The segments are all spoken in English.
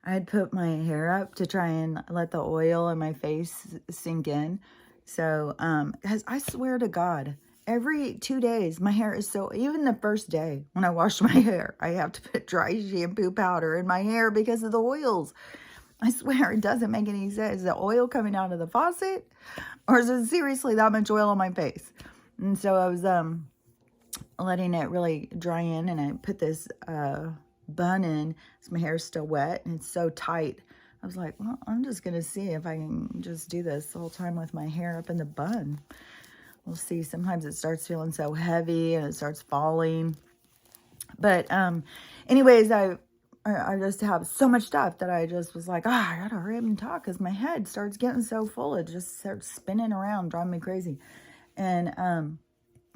I had put my hair up to try and let the oil in my face sink in. So, guys, I swear to God, every 2 days, my hair is so, even the first day when I wash my hair, I have to put dry shampoo powder in my hair because of the oils. I swear it doesn't make any sense. Is the oil coming out of the faucet? Or is it seriously that much oil on my face? And so I was letting it really dry in, and I put this bun in. So my hair's still wet and it's so tight. I was like, well, I'm just going to see if I can just do this the whole time with my hair up in the bun. We'll see. Sometimes it starts feeling so heavy and it starts falling. But anyways, I just have so much stuff that I just was like, I gotta hurry up and talk because my head starts getting so full. It just starts spinning around, driving me crazy. And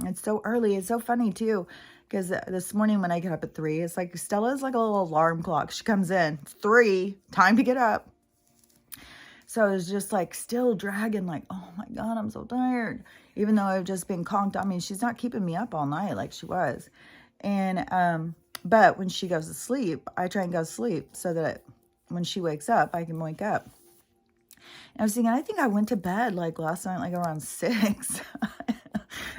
it's so early. It's so funny too, because this morning when I get up at 3, it's like Stella's like a little alarm clock. She comes in, 3, time to get up. So it's just like still dragging, like, oh my God, I'm so tired. Even though I've just been conked. I mean, she's not keeping me up all night like she was. And, but when she goes to sleep, I try and go to sleep so that when she wakes up, I can wake up. And I was thinking, I think I went to bed like last night, like around 6.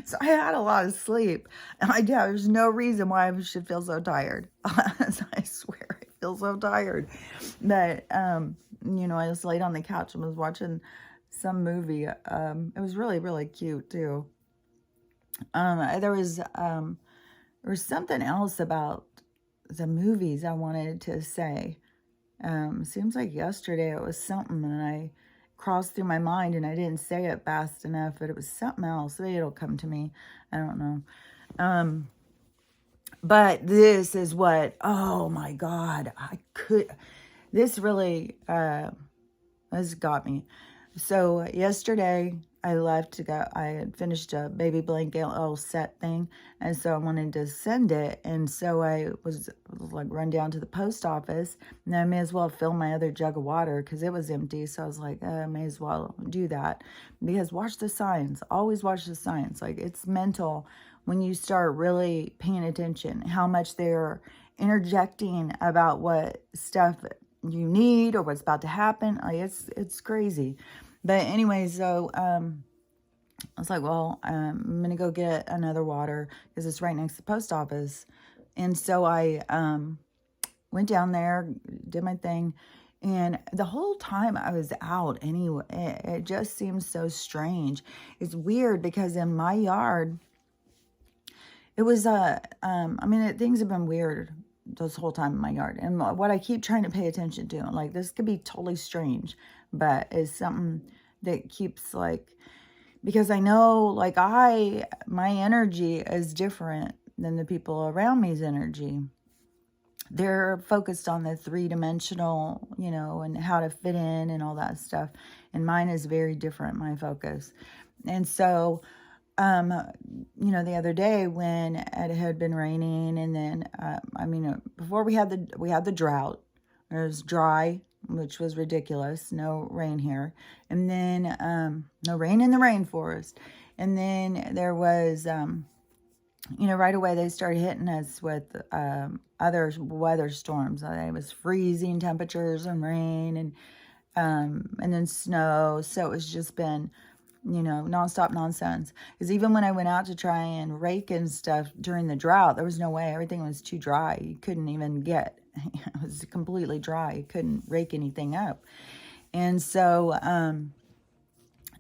So I had a lot of sleep. And there's no reason why I should feel so tired. I swear, I feel so tired. But, I just laid on the couch and was watching some movie. It was really, really cute too. There was something else about the movies I wanted to say. Seems like yesterday it was something and I crossed through my mind and I didn't say it fast enough, but it was something else. Maybe it'll come to me. I don't know. But this is what, oh my God, this really, has got me. So yesterday I left to go, I had finished a baby blanket little set thing. And so I wanted to send it. And so I was like run down to the post office and I may as well fill my other jug of water because it was empty. So I was like, I may as well do that because watch the signs, always watch the signs. Like it's mental when you start really paying attention, how much they're interjecting about what stuff you need or what's about to happen. Like it's crazy. But anyway, so I was like, well, I'm gonna go get another water because it's right next to the post office. And so I went down there, did my thing, and the whole time I was out anyway. It just seems so strange. It's weird because in my yard, it was things have been weird this whole time in my yard. And what I keep trying to pay attention to, like this could be totally strange, but it's something that keeps like, because I know like my energy is different than the people around me's energy. They're focused on the 3-dimensional, and how to fit in and all that stuff. And mine is very different, my focus. And so, the other day when it had been raining and then, before we had the drought, it was dry, which was ridiculous. No rain here. And then, no rain in the rainforest. And then there was, right away they started hitting us with, other weather storms. It was freezing temperatures and rain and then snow. So it was just been, nonstop nonsense. Because even when I went out to try and rake and stuff during the drought, there was no way. Everything was too dry. You couldn't even it was completely dry. You couldn't rake anything up. And so, I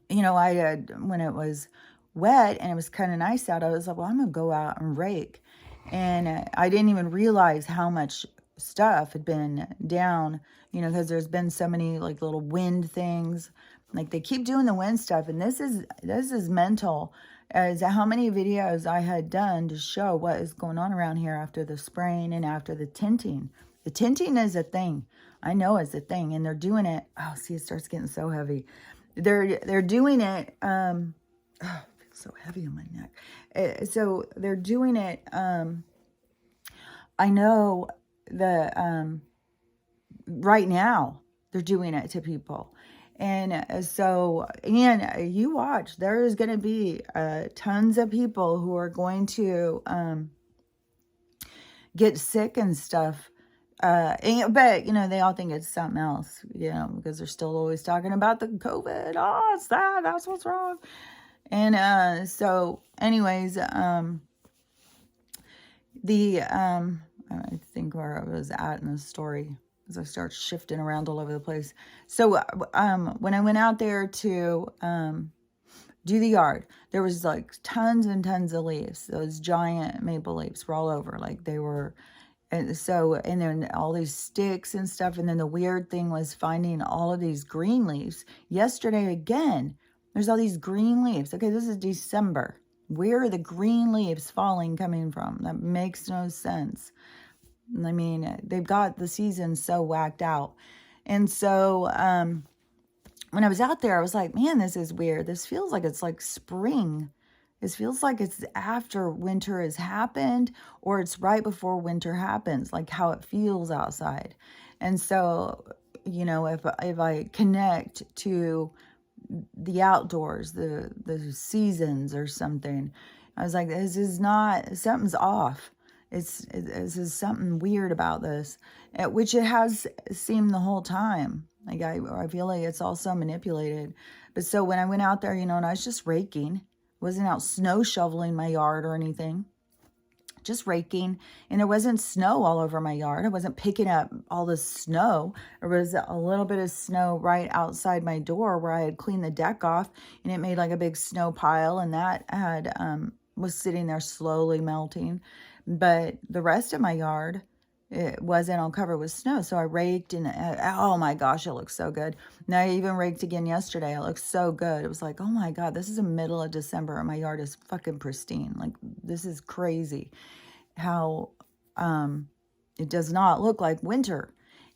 had, when it was wet and it was kind of nice out, I was like, well, I'm going to go out and rake. And I didn't even realize how much stuff had been down, because there's been so many like little wind things. Like they keep doing the wind stuff, and this is mental as how many videos I had done to show what is going on around here after the spraying and after the tinting. The tinting is a thing. I know it's a thing, and they're doing it. Oh, see, it starts getting so heavy. They're doing it. Oh, it feels so heavy on my neck. So they're doing it. I know the right now they're doing it to people. And so, and you watch, there is going to be tons of people who are going to get sick and stuff But, they all think it's something else, because they're still always talking about the COVID. Oh, it's that. That's what's wrong. And so anyways, I think where I was at in the story, as I start shifting around all over the place. So when I went out there to do the yard, there was like tons and tons of leaves. Those giant maple leaves were all over, like they were. And so, and then all these sticks and stuff. And then the weird thing was finding all of these green leaves. Yesterday again, there's all these green leaves. Okay, this is December. Where are the green leaves coming from? That makes no sense. I mean, they've got the season so whacked out. And so, when I was out there, I was like, man, this is weird. This feels like it's like spring. This feels like it's after winter has happened, or it's right before winter happens, like how it feels outside. And so, if I connect to the outdoors, the seasons or something, I was like, this is not, something's off. This is something weird about this, which it has seemed the whole time. Like I feel like it's also manipulated. But so when I went out there, and I was just raking, wasn't out snow shoveling my yard or anything, just raking. And there wasn't snow all over my yard. I wasn't picking up all the snow. There was a little bit of snow right outside my door where I had cleaned the deck off, and it made like a big snow pile, and that had was sitting there slowly melting. But the rest of my yard, it wasn't all covered with snow. So I raked, and oh my gosh, it looks so good. And I even raked again yesterday. It looks so good. It was like, oh my God, this is the middle of December and my yard is fucking pristine. Like, this is crazy how it does not look like winter,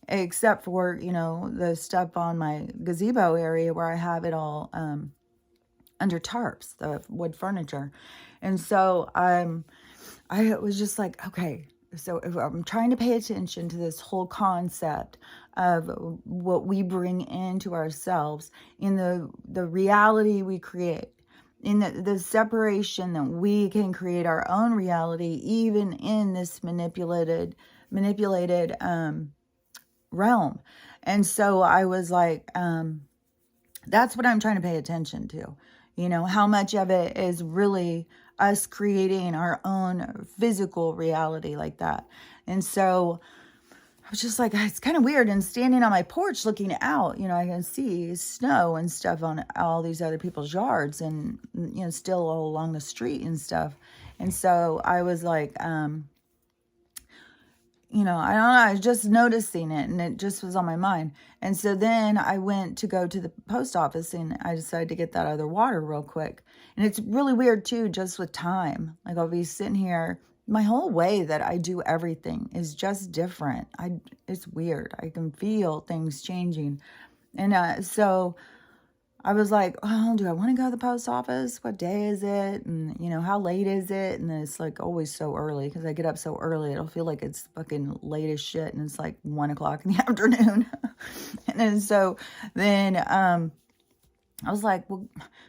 except for, the stuff on my gazebo area where I have it all under tarps, the wood furniture. And so I was just like, okay, so if I'm trying to pay attention to this whole concept of what we bring into ourselves, in the reality we create, in the separation that we can create our own reality, even in this manipulated realm. And so I was like, that's what I'm trying to pay attention to. How much of it is really us creating our own physical reality like that. And so I was just like, it's kind of weird. And standing on my porch looking out, I can see snow and stuff on all these other people's yards, and, still all along the street and stuff. And so I was like, I don't know, I was just noticing it, and it just was on my mind. And so then I went to go to the post office, and I decided to get that other water real quick. And it's really weird too, just with time. Like, I'll be sitting here, my whole way that I do everything is just different. It's weird. I can feel things changing. And so I was like, oh, do I want to go to the post office? What day is it? And, how late is it? And then it's like always so early, because I get up so early. It'll feel like it's fucking late as shit. And it's like 1 o'clock in the afternoon. And then so then I was like, well,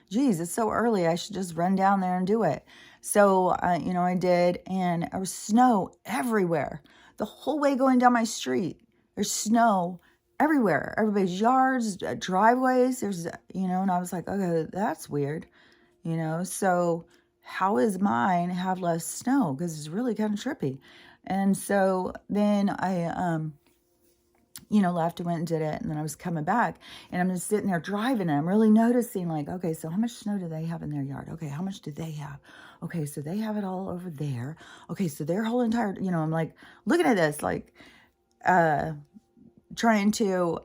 geez, it's so early. I should just run down there and do it. So, I did. And there was snow everywhere. The whole way going down my street, there's snow everywhere, everybody's yards, driveways, there's, and I was like, okay, that's weird, so how is mine have less snow? Because it's really kind of trippy. And so then I, left and went and did it. And then I was coming back, and I'm just sitting there driving, and I'm really noticing, like, okay, so how much snow do they have in their yard? Okay, how much do they have? Okay, so they have it all over there. Okay, so their whole entire, I'm like looking at this, like, trying to,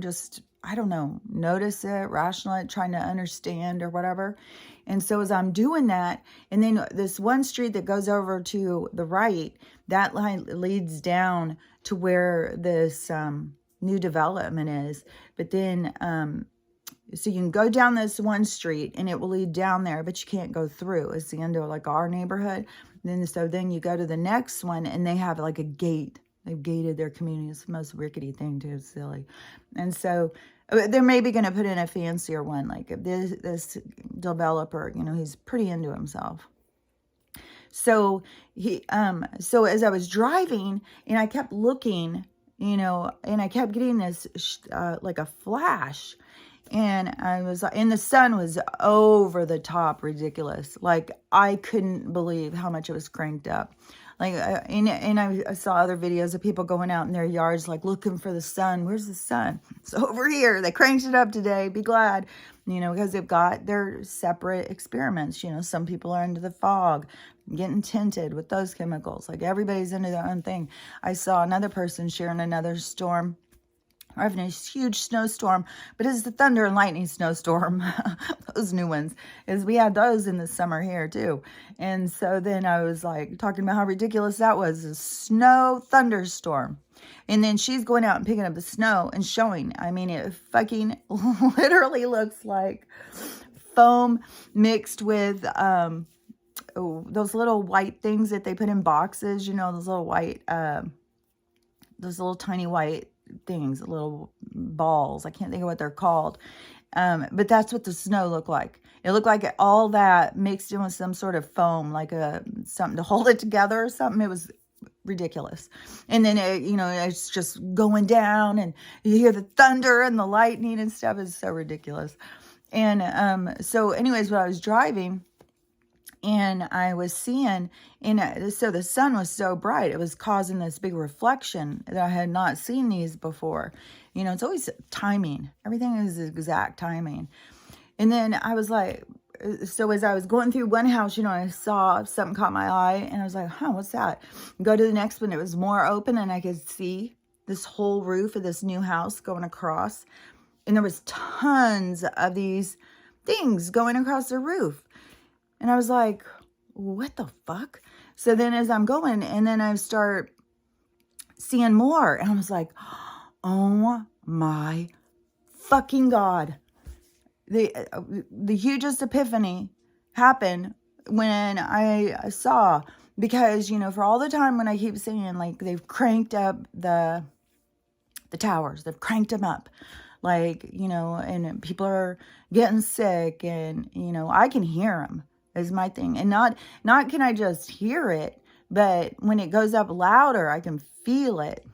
just, I don't know, notice it, rational it, trying to understand or whatever. And so as I'm doing that, and then this one street that goes over to the right, that line leads down to where this new development is. But then, so you can go down this one street and it will lead down there, but you can't go through. It's the end of like our neighborhood. Then you go to the next one, and they have like a gate. They've gated their community. It's the most rickety thing too. It's silly. And so they're maybe going to put in a fancier one. Like this developer, he's pretty into himself. So so as I was driving and I kept looking, and I kept getting this, like a flash, and the sun was over the top ridiculous. Like, I couldn't believe how much it was cranked up. Like, and I saw other videos of people going out in their yards, like, looking for the sun. Where's the sun? It's over here. They cranked it up today. Be glad, because they've got their separate experiments. Some people are into the fog, getting tinted with those chemicals. Like, everybody's into their own thing. I saw another person sharing another storm. We're having a huge snowstorm, but it's the thunder and lightning snowstorm. Those new ones, is we had those in the summer here too. And so then I was like talking about how ridiculous that was, a snow thunderstorm. And then she's going out and picking up the snow and showing. I mean, it fucking literally looks like foam mixed with those little white things that they put in boxes. Those little white, those little tiny white things, little balls. I can't think of what they're called. But that's what the snow looked like. It looked like all that mixed in with some sort of foam, like something to hold it together or something. It was ridiculous. And then it's just going down, and you hear the thunder and the lightning and stuff. Is so ridiculous. And so anyways, when I was driving, and I was seeing, so the sun was so bright, it was causing this big reflection that I had not seen these before. It's always timing. Everything is exact timing. And then I was like, so as I was going through one house, I saw something caught my eye, and I was like, what's that? Go to the next one. It was more open, and I could see this whole roof of this new house going across. And there was tons of these things going across the roof. And I was like, what the fuck? So then as I'm going, and then I start seeing more, and I was like, oh my fucking God. The hugest epiphany happened when I saw, because, for all the time when I keep saying, like, they've cranked up the towers, they've cranked them up. Like, and people are getting sick, and, I can hear them. Is my thing. And not can I just hear it, but when it goes up louder, I can feel it.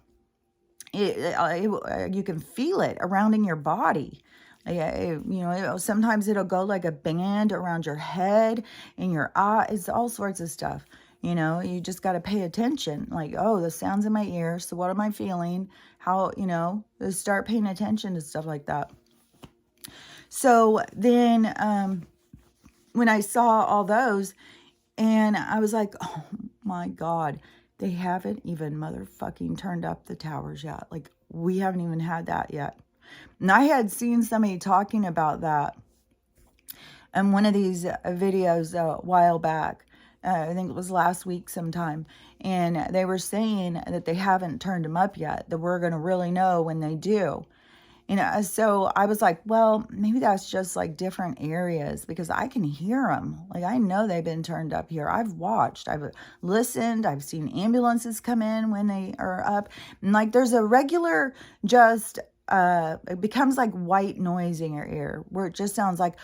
You can feel it around in your body. Sometimes it'll go like a band around your head and your eyes, all sorts of stuff. You just got to pay attention. Like, oh, the sound's in my ear. So what am I feeling? How, start paying attention to stuff like that. So then, when I saw all those, and I was like, oh my God, they haven't even motherfucking turned up the towers yet. Like, we haven't even had that yet. And I had seen somebody talking about that in one of these videos a while back. I think it was last week sometime. And they were saying that they haven't turned them up yet, that we're going to really know when they do. So I was like, well, maybe that's just like different areas, because I can hear them. Like, I know they've been turned up here. I've watched, I've listened, I've seen ambulances come in when they are up. And like, there's a regular just, it becomes like white noise in your ear, where it just sounds like,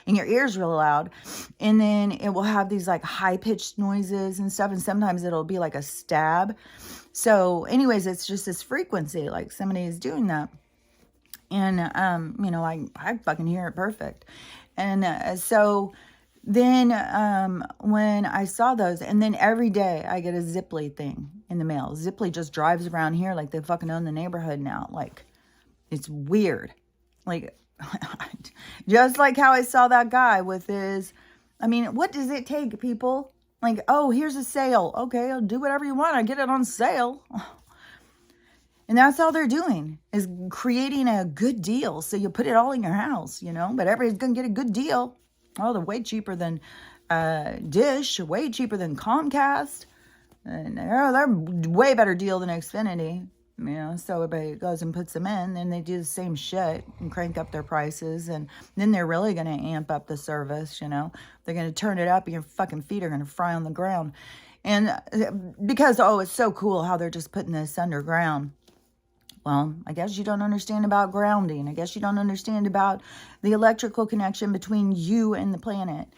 and your ear's real loud. And then it will have these like high-pitched noises and stuff. And sometimes it'll be like a stab. So anyways, it's just this frequency, like somebody is doing that. And, I fucking hear it perfect. And so then when I saw those, and then every day I get a Ziply thing in the mail. Ziply just drives around here like they fucking own the neighborhood now. Like, it's weird. Like, just like how I saw that guy with his, what does it take, people? Like, oh, here's a sale. Okay, I'll do whatever you want. I get it on sale. And that's all they're doing, is creating a good deal. So you put it all in your house, but everybody's going to get a good deal. Oh, they're way cheaper than Dish, way cheaper than Comcast. And they're way better deal than Xfinity. So everybody goes and puts them in, and they do the same shit and crank up their prices, and then they're really going to amp up the service, They're going to turn it up, and your fucking feet are going to fry on the ground. And because, it's so cool how they're just putting this underground. Well, I guess you don't understand about grounding. I guess you don't understand about the electrical connection between you and the planet.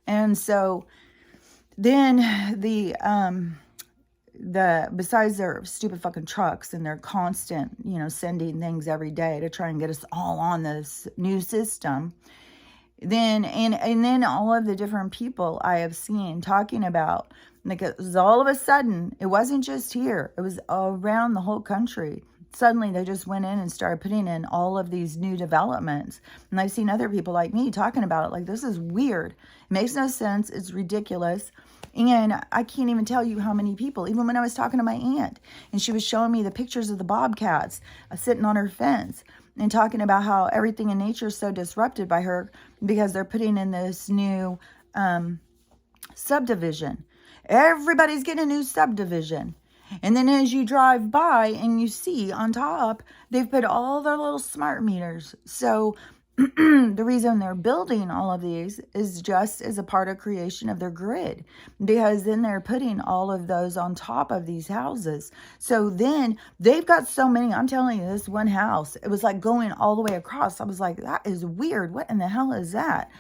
And so then besides their stupid fucking trucks and their constant, sending things every day to try and get us all on this new system, then and then all of the different people I have seen talking about, like, it was all of a sudden, it wasn't just here, it was around the whole country. Suddenly they just went in and started putting in all of these new developments. And I've seen other people like me talking about it, like, this is weird. It makes no sense. It's ridiculous. And I can't even tell you how many people, even when I was talking to my aunt, and she was showing me the pictures of the bobcats sitting on her fence and talking about how everything in nature is so disrupted by her because they're putting in this new subdivision. Everybody's getting a new subdivision. And then as you drive by and you see on top, they've put all their little smart meters. So the reason they're building all of these is just as a part of creation of their grid, because then they're putting all of those on top of these houses. So then they've got so many. I'm telling you, this one house, it was like going all the way across. I was like, that is weird. What in the hell is that?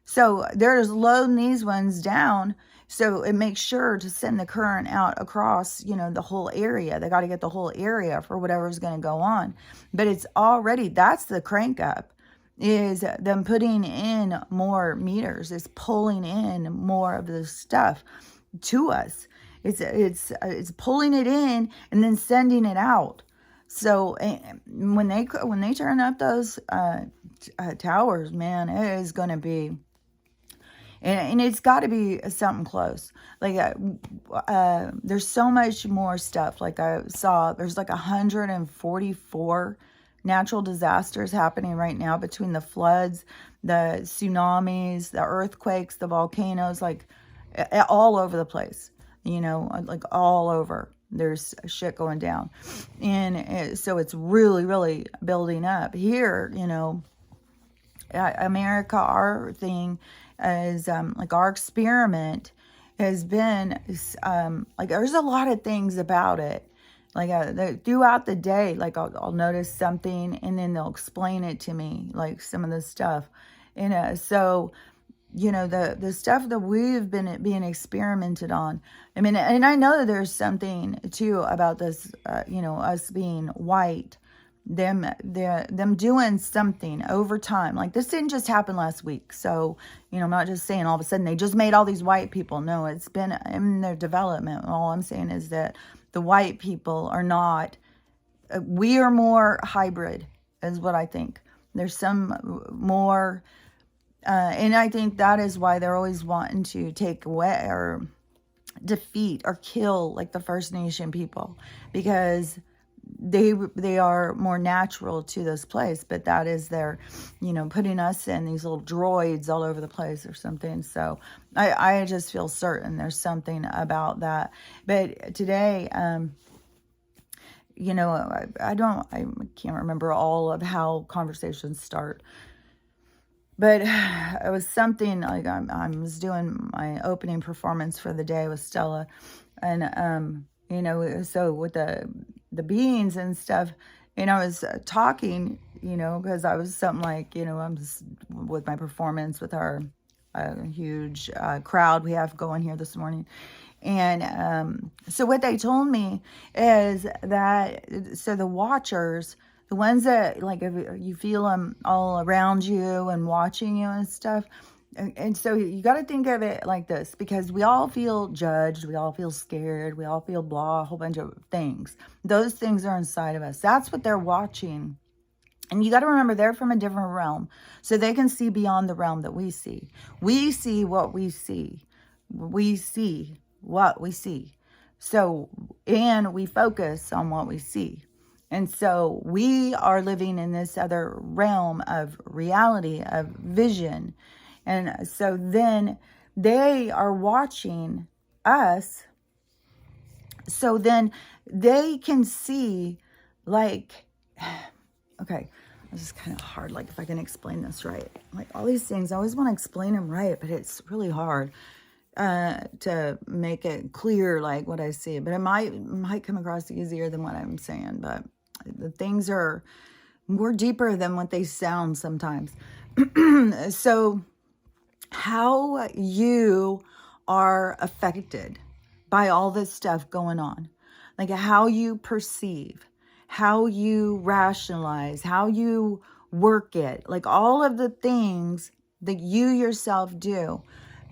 So they're just loading these ones down. So it makes sure to send the current out across, the whole area. They got to get the whole area for whatever's going to go on. But it's already, that's the crank up, is them putting in more meters. It's pulling in more of the stuff to us. It's pulling it in and then sending it out. So when they turn up those towers, man, it is going to be. And it's got to be something close. Like, there's so much more stuff. Like, I saw there's like 144 natural disasters happening right now, between the floods, the tsunamis, the earthquakes, the volcanoes, like all over the place, like all over. There's shit going down. And so it's really, really building up here. America, our thing is, like, our experiment has been, like, there's a lot of things about it. Like, throughout the day, like, I'll notice something and then they'll explain it to me, like some of the stuff. And so, the stuff that we've been being experimented on. I mean, and I know that there's something too about this, us being white, them doing something over time. Like, this didn't just happen last week. So, I'm not just saying all of a sudden they just made all these white people. No, it's been in their development. All I'm saying is that the white people are not, we are more hybrid, is what I think. There's some more, and I think that is why they're always wanting to take away or defeat or kill, like, the First Nation people, because they are more natural to this place. But that is their, putting us in these little droids all over the place or something. So I just feel certain there's something about that. But today, I can't remember all of how conversations start. But it was something like, I was doing my opening performance for the day with Stella, and so with the beings and stuff, I was talking, because I was something like, I'm just with my performance with our huge crowd we have going here this morning. And so what they told me is that, so the watchers, the ones that, like, if you feel them all around you and watching you and stuff. And so you got to think of it like this, because we all feel judged, we all feel scared, we all feel blah, a whole bunch of things. Those things are inside of us. That's what they're watching. And you got to remember, they're from a different realm. So they can see beyond the realm that we see. We see what we see. We see what we see. So, and we focus on what we see. And so we are living in this other realm of reality, of vision. And so then they are watching us. So then they can see, like, okay, this is kind of hard. Like, if I can explain this right, like, all these things, I always want to explain them right, but it's really hard to make it clear, like, what I see. But it might come across easier than what I'm saying. But The things are more deeper than what they sound sometimes. So how you are affected by all this stuff going on, like how you perceive, how you rationalize, how you work it, like all of the things that you yourself do,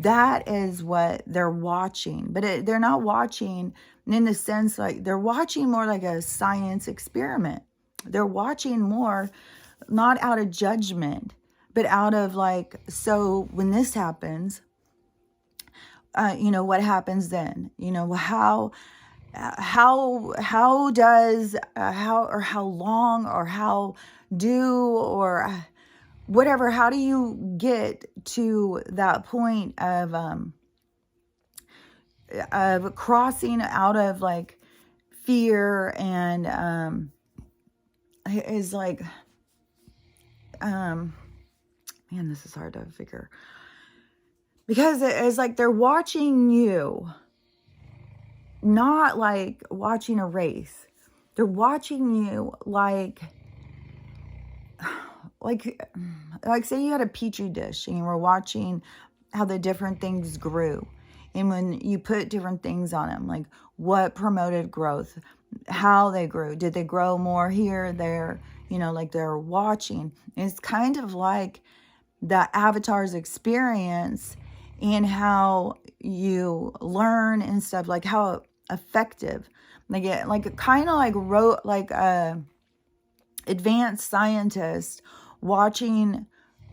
that is what they're watching. But they're not watching in the sense, like they're watching more like a science experiment. They're watching more not out of judgment, but out of like, so when this happens, what happens then? How does, how long, or how or whatever, how do you get to that point of crossing out of like fear and is like, man, this is hard to figure, because it's like they're watching you, not like watching a race. They're watching you like say you had a petri dish and you were watching how the different things grew. And when you put different things on them, like what promoted growth, how they grew, did they grow more here, there, like they're watching. And it's kind of like the avatar's experience and how you learn and stuff, like how effective, like kind of like advanced scientist watching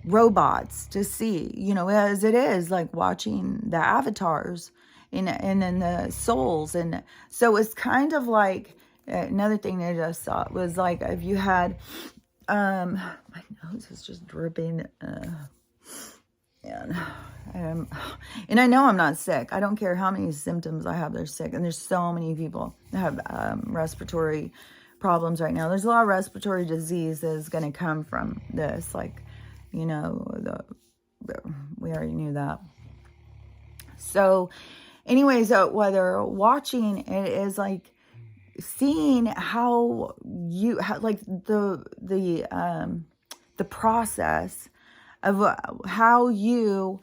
robots to see, as it is like watching the avatars and then the souls. And so it's kind of like another thing that I just saw was like, if you had my nose is just dripping and I know I'm not sick. I don't care how many symptoms I have, they're sick. And there's so many people that have respiratory problems right now. There's a lot of respiratory disease that is going to come from this, like, we already knew that. So anyways, while they're watching, it is like seeing how like the process of how you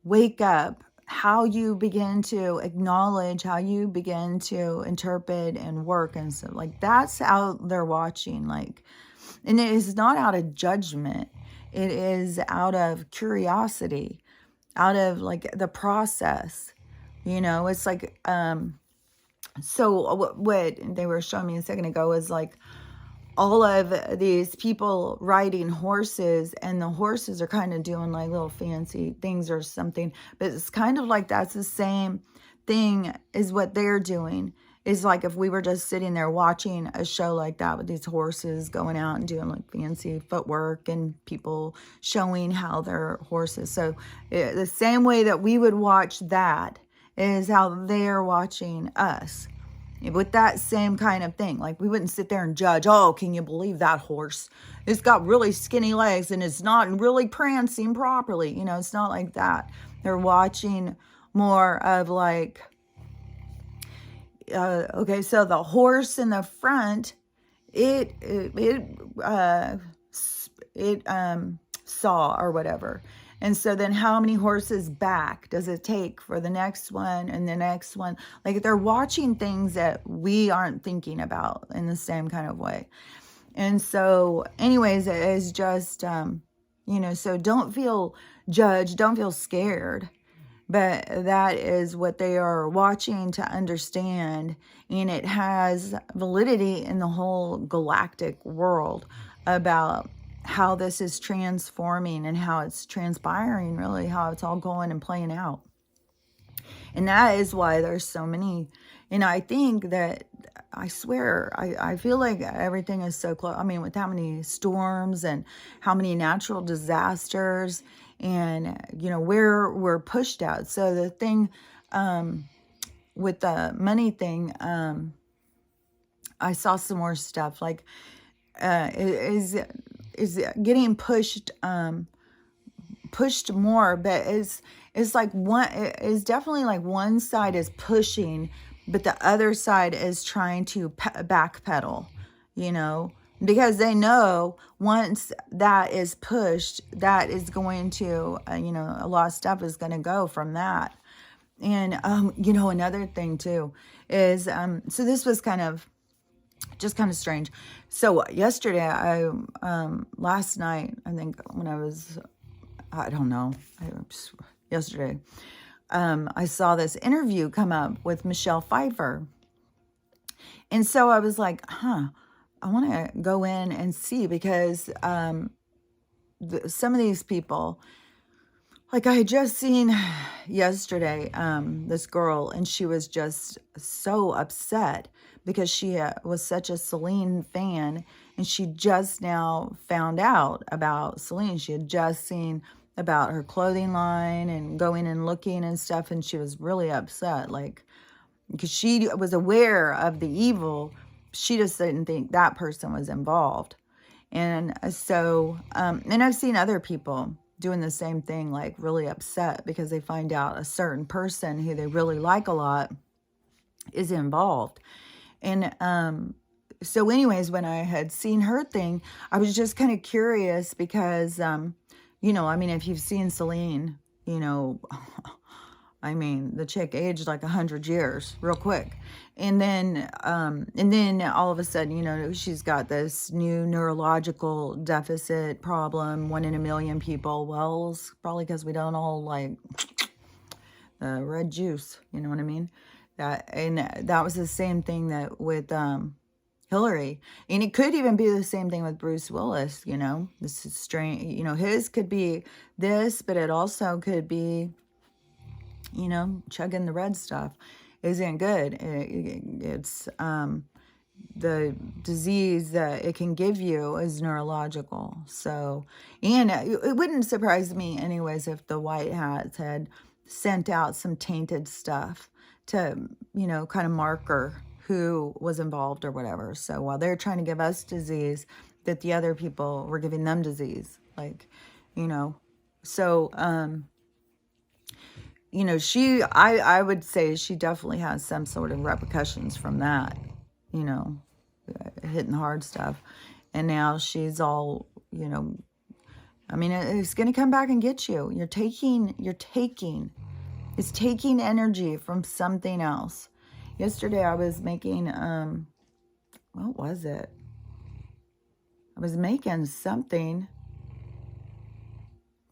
wake up, how you begin to acknowledge, how you begin to interpret and work and stuff. Like that's how they're watching. Like, and it is not out of judgment. It is out of curiosity, out of like the process. It's like, so what they were showing me a second ago is like all of these people riding horses, and the horses are kind of doing like little fancy things or something, but it's kind of like that's the same thing as what they're doing. Is like if we were just sitting there watching a show like that with these horses going out and doing like fancy footwork and people showing how their horses. So the same way that we would watch that is how they're watching us. With that same kind of thing. Like we wouldn't sit there and judge, oh, can you believe that horse? It's got really skinny legs and it's not really prancing properly. It's not like that. They're watching more of like, okay, so the horse in the front, it saw or whatever. And so then how many horses back does it take for the next one and the next one? Like they're watching things that we aren't thinking about in the same kind of way. And so anyways, it is just, so don't feel judged, don't feel scared. But that is what they are watching to understand. And it has validity in the whole galactic world about how this is transforming and how it's transpiring, really, how it's all going and playing out. And that is why there's so many. And I think that, I swear, I feel like everything is so close. I mean, with how many storms and how many natural disasters and, where we're pushed out. So the thing with the money thing, I saw some more stuff like is getting pushed more, but is like one is definitely like one side is pushing, but the other side is trying to backpedal, you know, because they know once that is pushed, that is going to, you know, a lot of stuff is going to go from that. And, you know, another thing too is, so this was kind of, just kind of strange. So yesterday, last night, I think when I don't know, yesterday, I saw this interview come up with Michelle Pfeiffer. And so I was like, I want to go in and see, because some of these people, like I had just seen yesterday, this girl, and she was just so upset because she was such a Celine fan, and she just now found out about Celine. She had just seen about her clothing line and going and looking and stuff, and she was really upset, like, because she was aware of the evil. She just didn't think that person was involved. And so, and I've seen other people doing the same thing, like really upset because they find out a certain person who they really like a lot is involved. And so anyways, when I had seen her thing, I was just kind of curious because, you know, I mean, if you've seen Celine, you know, I mean, the chick aged like 100 years real quick. And then all of a sudden, you know, she's got this new neurological deficit problem, 1 in a million people. Well, it's probably because we don't all like red juice, you know what I mean? That was the same thing that with Hillary. And it could even be the same thing with Bruce Willis, you know. This is strange, you know, his could be this, but it also could be, you know, chugging the red stuff isn't good. It's the disease that it can give you is neurological. So, and it wouldn't surprise me anyways if the White Hats had sent out some tainted stuff to, you know, kind of marker who was involved or whatever. So while they're trying to give us disease, that the other people were giving them disease, like, you know. So, you know, I would say she definitely has some sort of repercussions from that, you know, hitting hard stuff. And now she's all, you know, I mean, it's going to come back and get you. It's taking energy from something else. Yesterday I was making, what was it? I was making something.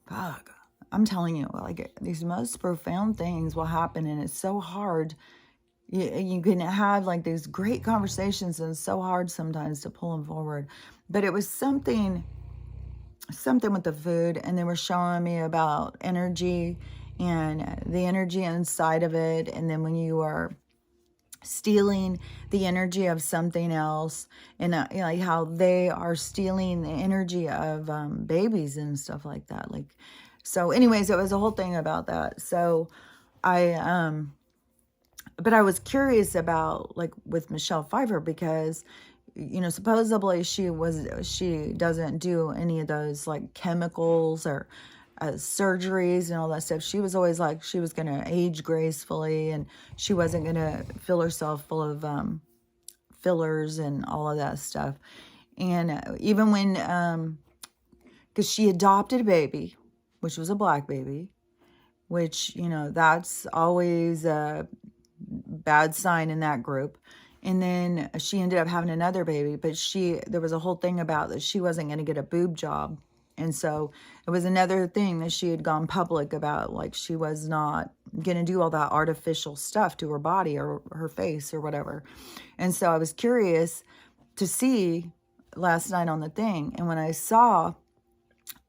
Fuck. I'm telling you, like, these most profound things will happen, and it's so hard. You can have like these great conversations, and it's so hard sometimes to pull them forward. But it was something with the food, and they were showing me about energy and the energy inside of it, and then when you are stealing the energy of something else, and you know, how they are stealing the energy of babies and stuff like that, like. So anyways, it was a whole thing about that. So but I was curious about, like, with Michelle Pfeiffer, because, you know, supposedly she doesn't do any of those like chemicals or surgeries and all that stuff. She was always like, she was going to age gracefully, and she wasn't going to fill herself full of fillers and all of that stuff. And even when, because she adopted a baby, which was a black baby, which, you know, that's always a bad sign in that group. And then she ended up having another baby, but there was a whole thing about that she wasn't going to get a boob job. And so it was another thing that she had gone public about, like she was not going to do all that artificial stuff to her body or her face or whatever. And so I was curious to see last night on the thing. And when I saw,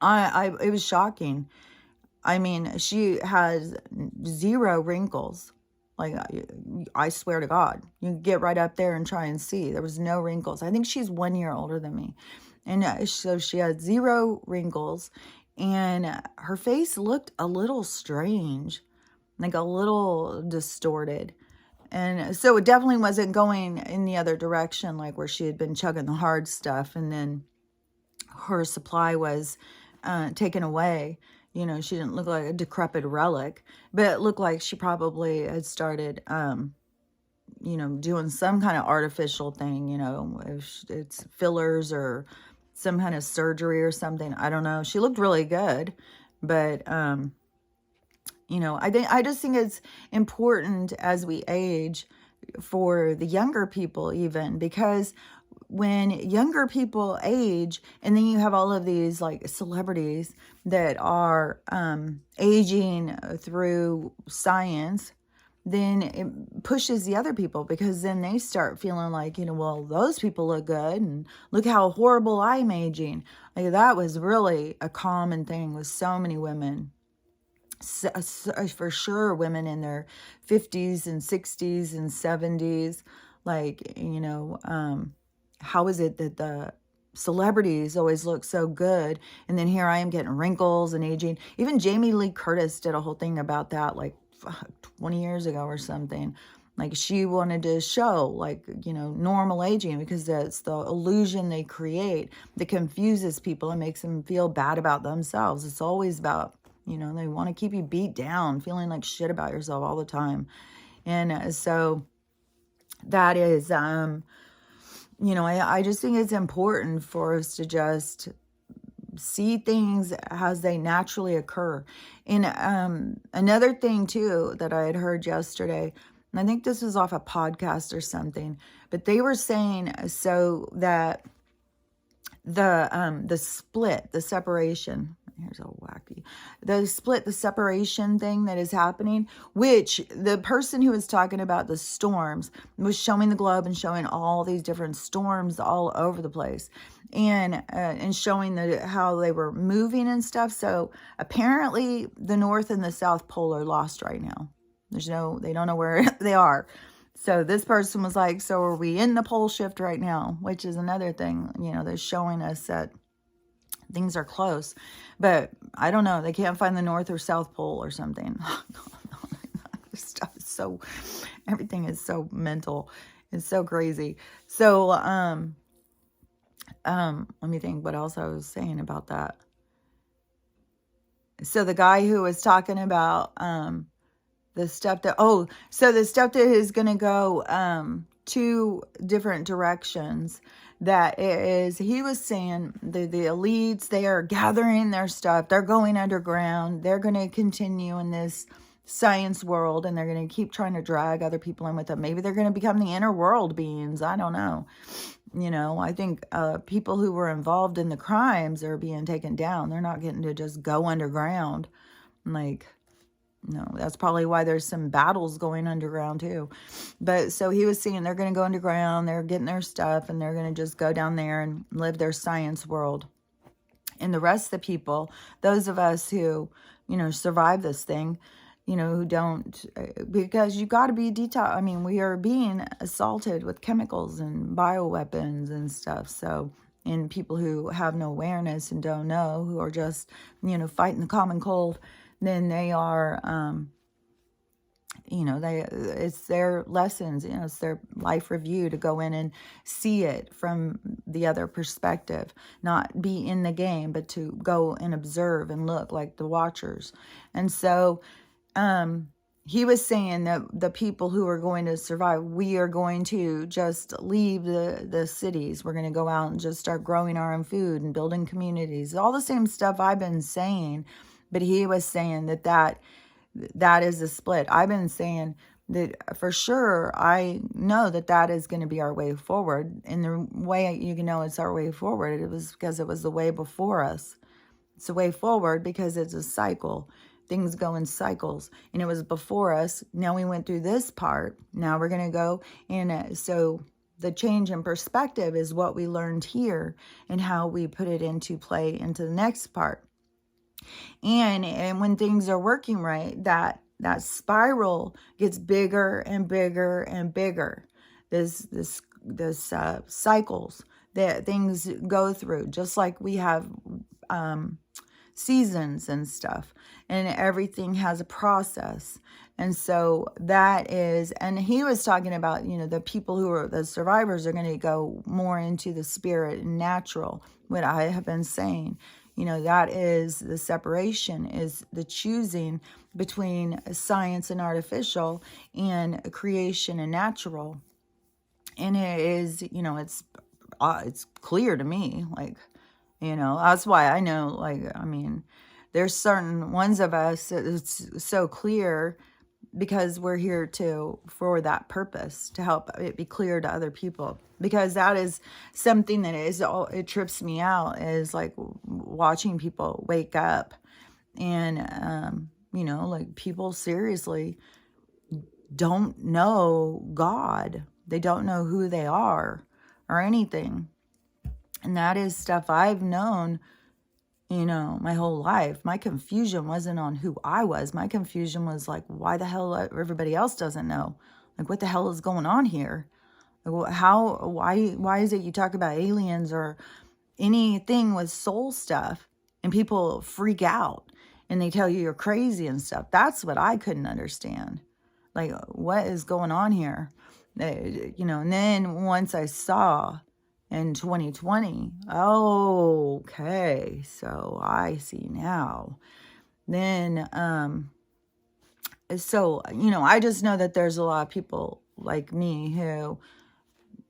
it was shocking. I mean, she has 0 wrinkles. Like, I swear to God, you get right up there and try and see. There was no wrinkles. I think she's 1 year older than me. And so she had 0 wrinkles, and her face looked a little strange, like a little distorted. And so it definitely wasn't going in the other direction, like where she had been chugging the hard stuff and then her supply was taken away. You know, she didn't look like a decrepit relic, but it looked like she probably had started, doing some kind of artificial thing, if it's fillers or some kind of surgery or something. I don't know. She looked really good, but, I just think it's important as we age for the younger people even, because when younger people age, and then you have all of these like celebrities that are aging through science, then it pushes the other people, because then they start feeling like, well, those people look good and look how horrible I'm aging. Like, that was really a common thing with so many women. For sure, women in their 50s and 60s and 70s, like, how is it that the celebrities always look so good, and then here I am getting wrinkles and aging? Even Jamie Lee Curtis did a whole thing about that, like 20 years ago or something. Like, she wanted to show, like, normal aging, because that's the illusion they create that confuses people and makes them feel bad about themselves. It's always about, they want to keep you beat down, feeling like shit about yourself all the time. And so that is, I just think it's important for us to just see things as they naturally occur. And another thing too that I had heard yesterday, and I think this was off a podcast or something, but they were saying so that the split, the separation, here's a wacky, the separation thing that is happening, which the person who was talking about the storms was showing the globe and showing all these different storms all over the place, and showing how they were moving and stuff. So apparently the North and the South Pole are lost right now. They don't know where they are. So this person was like, so are we in the pole shift right now? Which is another thing, they're showing us that things are close. But I don't know. They can't find the North or South Pole or something. This stuff is so, everything is so mental. It's so crazy. So, let me think what else I was saying about that. So the guy who was talking about, the stuff that is going to go two different directions. That is, he was saying the elites, they are gathering their stuff. They're going underground. They're going to continue in this science world, and they're going to keep trying to drag other people in with them. Maybe they're going to become the inner world beings. I don't know. I think people who were involved in the crimes are being taken down. They're not getting to just go underground. Like, no, that's probably why there's some battles going underground too. But so he was saying they're going to go underground, they're getting their stuff, and they're going to just go down there and live their science world. And the rest of the people, those of us who, survive this thing, who don't, because you got to be detox. I mean, we are being assaulted with chemicals and bioweapons and stuff. So, and people who have no awareness and don't know, who are just, fighting the common cold, then they are, it's their lessons, it's their life review to go in and see it from the other perspective, not be in the game, but to go and observe and look like the watchers. And so, he was saying that the people who are going to survive, we are going to just leave the cities. We're going to go out and just start growing our own food and building communities, all the same stuff I've been saying. But he was saying that is a split. I've been saying that for sure. I know that is going to be our way forward. And the way you can know it's our way forward, it was because it was the way before us. It's the way forward because it's a cycle. Things go in cycles. And it was before us. Now we went through this part. Now we're going to go. And so the change in perspective is what we learned here and how we put it into play into the next part. And when things are working right, that spiral gets bigger and bigger and bigger. This cycles that things go through, just like we have seasons and stuff, and everything has a process. And so that is, and he was talking about, the people who are the survivors are going to go more into the spirit and natural, what I have been saying. that is the separation, is the choosing between science and artificial, and creation and natural. And it is, it's clear to me, like, that's why I know, like, I mean, there's certain ones of us that it's so clear, because we're here for that purpose, to help it be clear to other people. Because that is something that it trips me out, is like watching people wake up and, like, people seriously don't know God. They don't know who they are or anything. And that is stuff I've known, my whole life. My confusion wasn't on who I was. My confusion was like, why the hell everybody else doesn't know? Like, what the hell is going on here? Like, why is it you talk about aliens or anything with soul stuff and people freak out and they tell you you're crazy and stuff? That's what I couldn't understand. Like, what is going on here? And then once I saw in 2020, okay, so I see now. Then, so, I just know that there's a lot of people like me who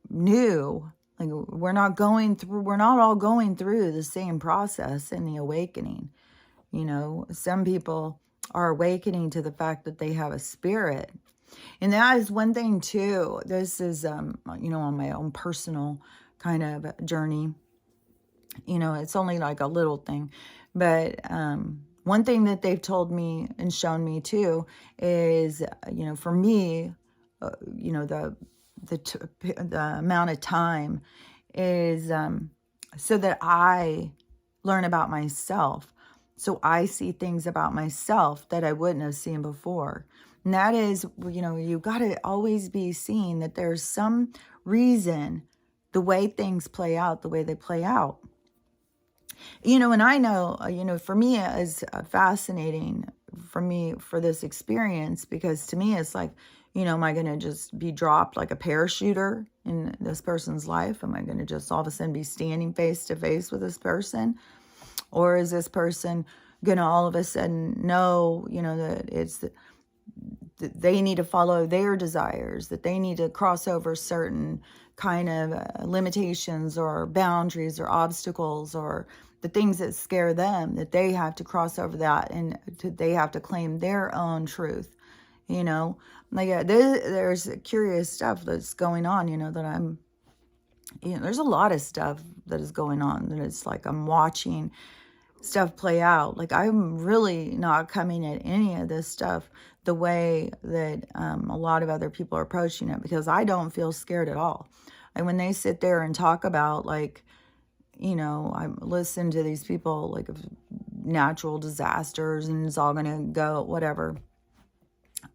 knew, like, we're not all going through the same process in the awakening. Some people are awakening to the fact that they have a spirit. And that is one thing too. This is, on my own personal kind of journey. It's only like a little thing. But one thing that they've told me and shown me too is, for me, the amount of time is so that I learn about myself. So I see things about myself that I wouldn't have seen before. And that is, you got to always be seeing that there's some reason the way things play out, the way they play out. And I know, for me, it is fascinating for this experience, because to me, it's like, am I going to just be dropped like a parachuter in this person's life? Am I going to just all of a sudden be standing face to face with this person? Or is this person going to all of a sudden know, that that they need to follow their desires, that they need to cross over certain kind of limitations or boundaries or obstacles, or the things that scare them, that they have to cross over that, and they have to claim their own truth. Like, there's curious stuff that's going on, that I'm, there's a lot of stuff that is going on that it's like I'm watching stuff play out. Like, I'm really not coming at any of this stuff the way that a lot of other people are approaching it, because I don't feel scared at all. And when they sit there and talk about, like, I listen to these people, like, of natural disasters and it's all gonna go whatever.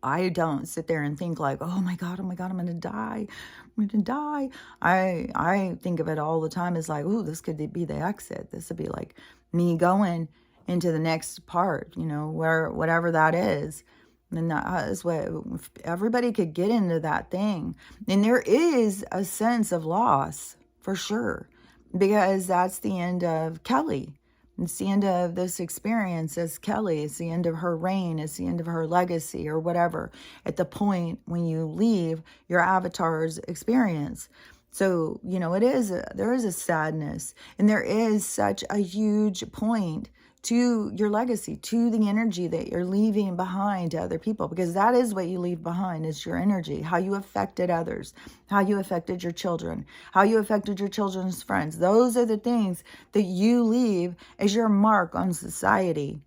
I don't sit there and think like, oh my God, I'm going to die. I'm going to die. I think of it all the time as like, ooh, this could be the exit. This would be like me going into the next part, whatever that is. And that is what everybody could get into, that thing. And there is a sense of loss for sure, because that's the end of Kelly. It's the end of this experience as Kelly. It's the end of her reign. It's the end of her legacy, or whatever, at the point when you leave your avatar's experience. So, there is a sadness, and there is such a huge point to your legacy, to the energy that you're leaving behind to other people, because that is what you leave behind, is your energy, how you affected others, how you affected your children, how you affected your children's friends. Those are the things that you leave as your mark on society.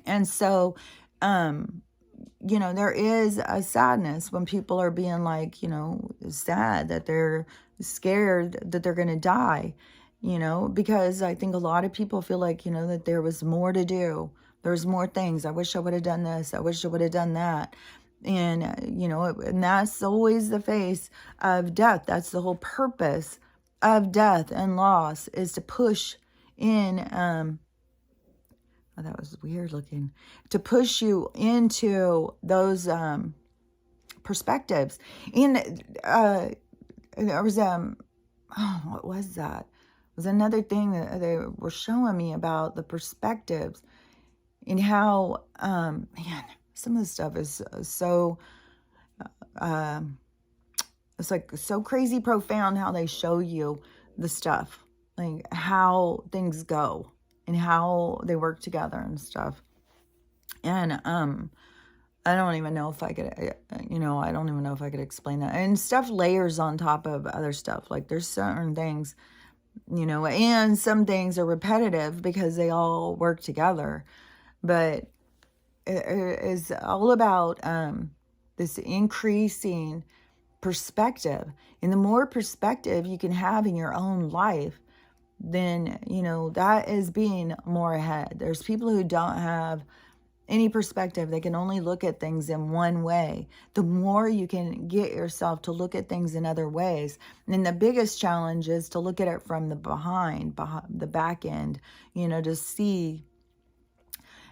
And so, there is a sadness when people are being like, sad, that they're scared that they're going to die. Because I think a lot of people feel like, that there was more to do. There's more things. I wish I would have done this. I wish I would have done that. And, and that's always the face of death. That's the whole purpose of death and loss, is to push in, oh, that was weird looking, to push you into those perspectives. And there was, oh, what was that? was another thing that they were showing me about the perspectives and how, man, some of the stuff is so, it's like so crazy profound how they show you the stuff, like how things go and how they work together and stuff. And I don't even know if I could, I don't even know if I could explain that. And stuff layers on top of other stuff. Like there's certain things, and some things are repetitive because they all work together. But it is all about this increasing perspective. And the more perspective you can have in your own life, then, that is being more ahead. There's people who don't have any perspective. They can only look at things in one way. The more you can get yourself to look at things in other ways. And the biggest challenge is to look at it from the behind the back end, to see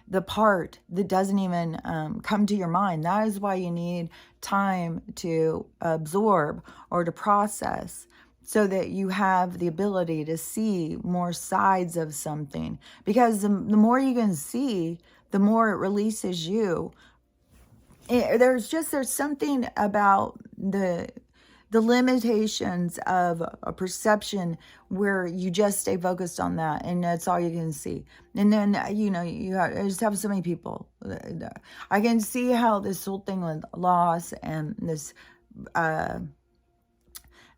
the part that doesn't even come to your mind. That is why you need time to absorb or to process, so that you have the ability to see more sides of something. Because the more you can see, the more it releases you. There's something about the limitations of a perception where you just stay focused on that and that's all you can see. And then, I just have so many people. I can see how this whole thing with loss and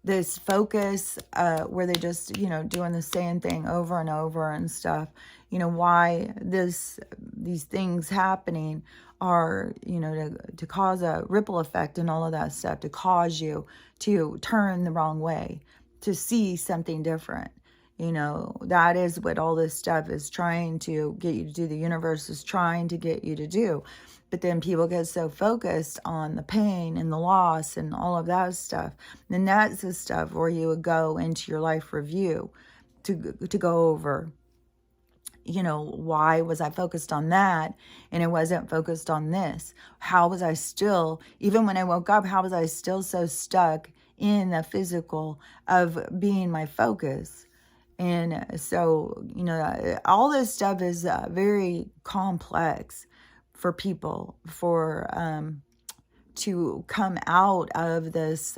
this focus where they just, doing the same thing over and over and stuff, why these things happening are, to cause a ripple effect and all of that stuff, to cause you to turn the wrong way, to see something different. That is what all this stuff is trying to get you to do. The universe is trying to get you to do. But then people get so focused on the pain and the loss and all of that stuff. And that's the stuff where you would go into your life review to go over, why was I focused on that and it wasn't focused on this? How was I still, even when I woke up, how was I still so stuck in the physical of being my focus? And so, all this stuff is very complex for people to come out of this,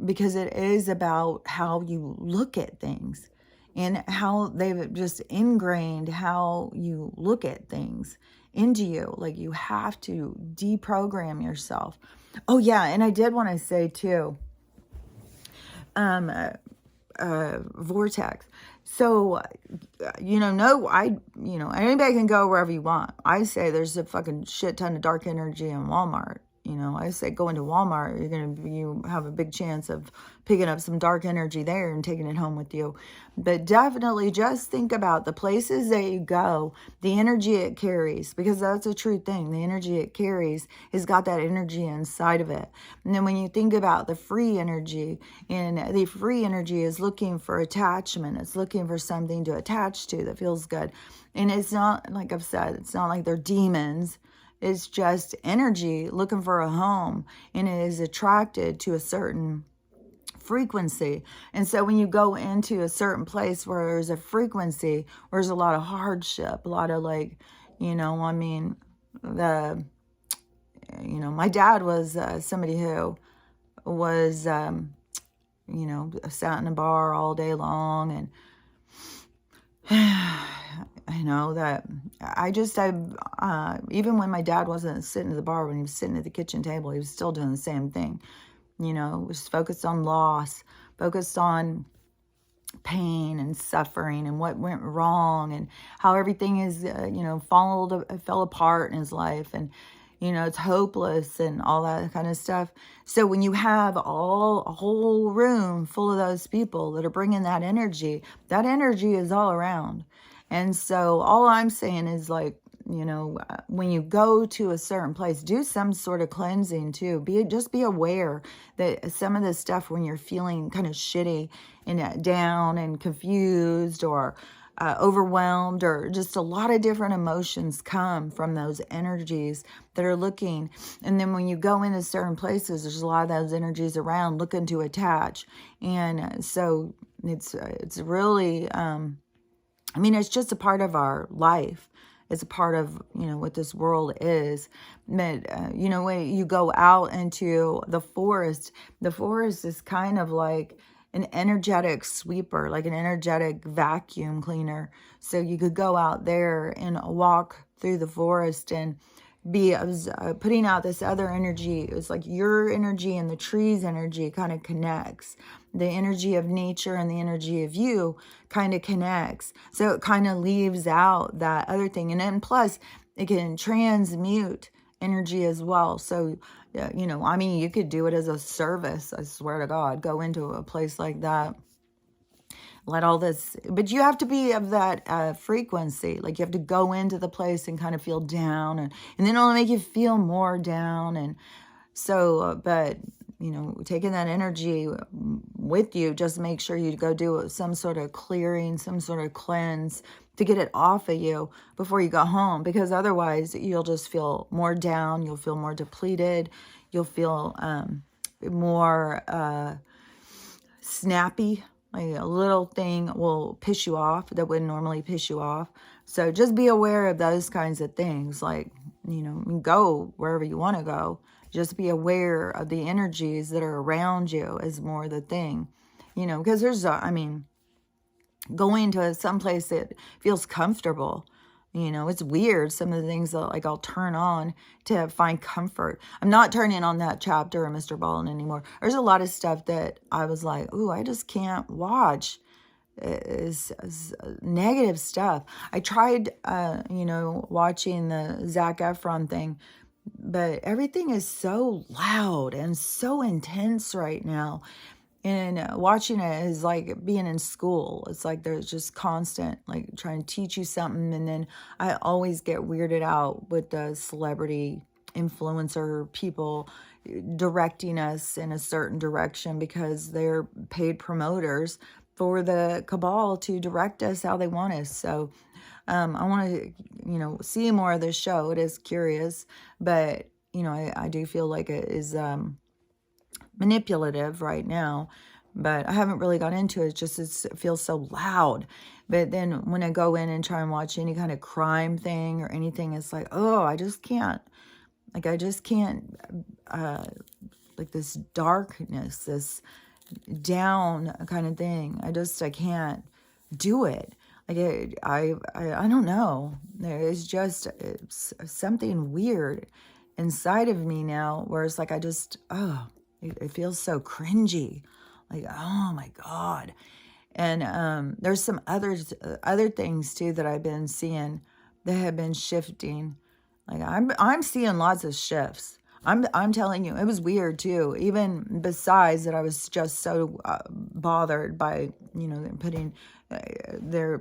because it is about how you look at things and how they've just ingrained how you look at things into you. Like you have to deprogram yourself. Oh yeah, and I did want to say too, vortex. So, anybody can go wherever you want. I say there's a fucking shit ton of dark energy in Walmart. I say go into Walmart, you have a big chance of picking up some dark energy there and taking it home with you. But definitely just think about the places that you go, the energy it carries, because that's a true thing. The energy it carries has got that energy inside of it. And then when you think about the free energy, and the free energy is looking for attachment, it's looking for something to attach to that feels good. And it's not, like I've said, it's not like they're demons. It's just energy looking for a home, and it is attracted to a certain frequency. And so when you go into a certain place where there's a frequency, where there's a lot of hardship, a lot of my dad was somebody who was, sat in a bar all day long, and that even when my dad wasn't sitting at the bar, when he was sitting at the kitchen table, he was still doing the same thing. Was focused on loss, focused on pain and suffering and what went wrong and how everything is, fell apart in his life, and, it's hopeless and all that kind of stuff. So when you have a whole room full of those people that are bringing that energy is all around. And so all I'm saying is when you go to a certain place, do some sort of cleansing too. Just be aware that some of this stuff, when you're feeling kind of shitty and down and confused, or overwhelmed, or just a lot of different emotions come from those energies that are looking. And then when you go into certain places, there's a lot of those energies around looking to attach. And so it's really, I mean, it's just a part of our life. It's a part of, what this world is. But, when you go out into the forest is kind of like an energetic sweeper, like an energetic vacuum cleaner. So you could go out there and walk through the forest and be putting out this other energy. It's like your energy and the tree's energy kind of connects. The energy of nature and the energy of you kind of connects. So it kind of leaves out that other thing. And then plus, it can transmute energy as well. So, I mean, you could do it as a service. I swear to God, go into a place like that. Let all this, but you have to be of that frequency. Like you have to go into the place and kind of feel down, and then it'll make you feel more down. And so, but taking that energy with you, just make sure you go do some sort of clearing, some sort of cleanse to get it off of you before you go home, because otherwise you'll just feel more down. You'll feel more depleted. You'll feel more snappy. Like a little thing will piss you off that wouldn't normally piss you off. So just be aware of those kinds of things. Like, go wherever you want to go. Just be aware of the energies that are around you is more the thing. Because there's, going to some place that feels comfortable. It's weird. Some of the things that I'll turn on to find comfort. I'm not turning on that chapter of Mr. Ballin anymore. There's a lot of stuff that I was like, ooh, I just can't watch. Is negative stuff. I tried, watching the Zac Efron thing, but everything is so loud and so intense right now. And watching it is like being in school. It's like there's just constant, like trying to teach you something. And then I always get weirded out with the celebrity influencer people directing us in a certain direction because they're paid promoters for the cabal to direct us how they want us. So I want to, see more of this show. It is curious, but, I do feel like it is manipulative right now, but I haven't really got into it. It feels so loud. But then when I go in and try and watch any kind of crime thing or anything, it's like, oh, I just can't. Like, I just can't, like this darkness, this down kind of thing. I can't do it. Like, I don't know. There's just something weird inside of me now where it's like, it feels so cringy. Like, oh my God. And there's some other things too that I've been seeing that have been shifting. Like I'm seeing lots of shifts. I'm telling you, it was weird too. Even besides that, I was just so bothered by them putting they're